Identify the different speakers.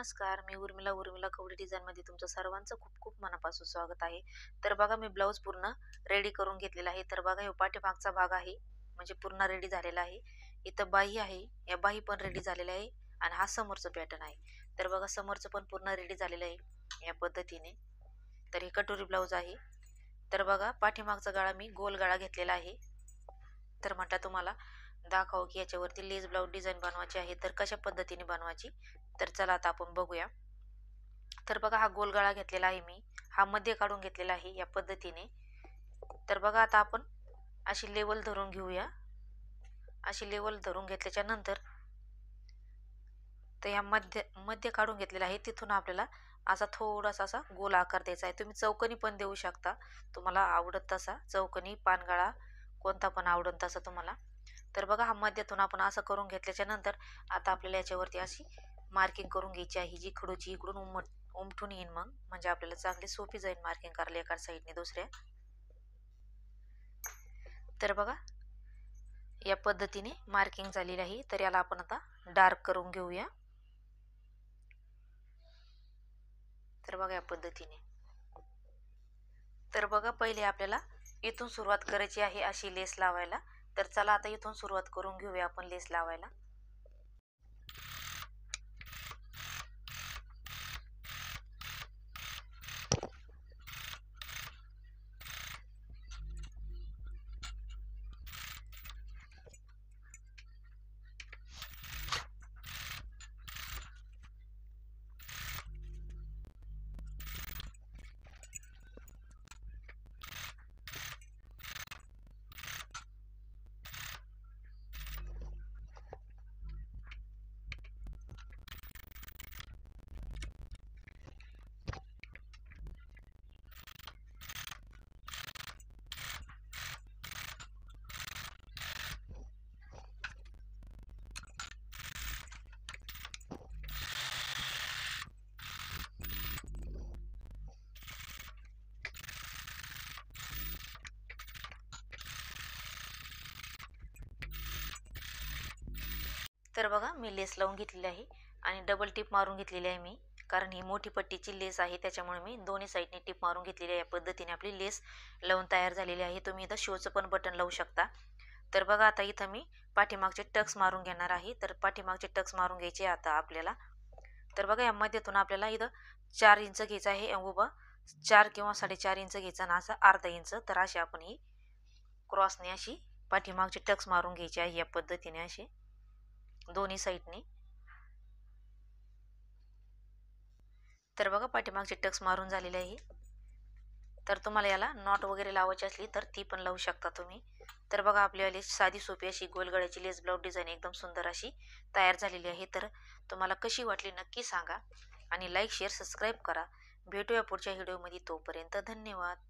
Speaker 1: नमस्कार, मी उर्मिला कवडी डिझाइनमध्ये तुमचं सर्वांचं खूप खूप मनापासून स्वागत आहे. तर बघा मी ब्लाऊज पूर्ण रेडी करून घेतलेला आहे. तर बघा हे पाठीमागचा भाग आहे, म्हणजे पूर्ण रेडी झालेला आहे. इथं बाही आहे, या बाही पण रेडी झालेल्या आहे आणि हा समोरचं पॅटर्न आहे. तर बघा समोरचं पण पूर्ण रेडी झालेलं आहे या पद्धतीने. तर हे कटोरी ब्लाऊज आहे. तर बघा पाठीमागचा गळा मी गोल गळा घेतलेला आहे. तर म्हटलं तुम्हाला दाखव की याच्यावरती लेस ब्लाऊज डिझाईन बनवायची आहे, तर कशा पद्धतीने बनवायची. तर चला आता आपण बघूया. तर बघा हा गोल गळा घेतलेला आहे मी, हा मध्ये काढून घेतलेला आहे या पद्धतीने. तर बघा आता आपण अशी लेवल धरून घेऊया. अशी लेवल धरून घेतल्याच्या नंतर तर ह्या मध्ये मध्ये काढून घेतलेला आहे, तिथून आपल्याला असा थोडासा असा गोल आकार द्यायचा आहे. तुम्ही चौकोनी पण देऊ शकता, तुम्हाला आवडत तसा चौकोनी पानगळा कोणता पण आवडत तसा तुम्हाला. तर बघा हा मध्यातून आपण असं करून घेतल्याच्या नंतर आता आपल्याला याच्यावरती अशी मार्किंग करून घ्यायची आहे, जी खडूची इकडून उमटून येईन, मग म्हणजे आपल्याला चांगली सोपी जाईल मार्किंग करायला एका साईडने दुसऱ्या. तर बघा या पद्धतीने मार्किंग झालेली आहे. तर याला आपण आता डार्क करून घेऊया. तर बघा या पद्धतीने. तर बघा पहिले आपल्याला इथून सुरुवात करायची आहे अशी लेस लावायला. तर चला आता इथून सुरुवात करून घेऊया आपण लेस लावायला. तर बघा मी लेस लावून घेतलेली आहे आणि डबल टिप मारून घेतलेली आहे मी, कारण ही मोठी पट्टीची लेस आहे, त्याच्यामुळे मी दोन्ही साईडने टिप मारून घेतलेली आहे. या पद्धतीने आपली लेस लावून तयार झालेली आहे. तुम्ही इथं शोचं पण बटन लावू शकता. तर बघा आता इथं मी पाठीमागचे टक्स मारून घेणार आहे. तर पाठीमागचे टक्स मारून घ्यायचे आता आपल्याला. तर बघा या मध्येतून आपल्याला इथं 4 इंच घ्यायचं आहे उभं, 4 किंवा 4.5 इंच घ्यायचं आणि असं अर्धा इंच. तर अशी आपण ही क्रॉसने अशी पाठीमागचे टक्स मारून घ्यायचे आहे या पद्धतीने असे दोन्ही साईडने. तर बघा पाठीमागचे टक्स मारून झालेले आहे. तर तुम्हाला याला नॉट वगैरे लावायची असली तर ती पण लावू शकता तुम्ही. तर बघा आपल्यावाली साधी सोपी अशी गोलगळ्याची लेस ब्लाऊज डिझाईन एकदम सुंदर अशी तयार झालेली आहे. तर तुम्हाला कशी वाटली नक्की सांगा आणि लाईक शेअर सबस्क्राईब करा. भेटूया पुढच्या व्हिडिओमध्ये. तोपर्यंत धन्यवाद.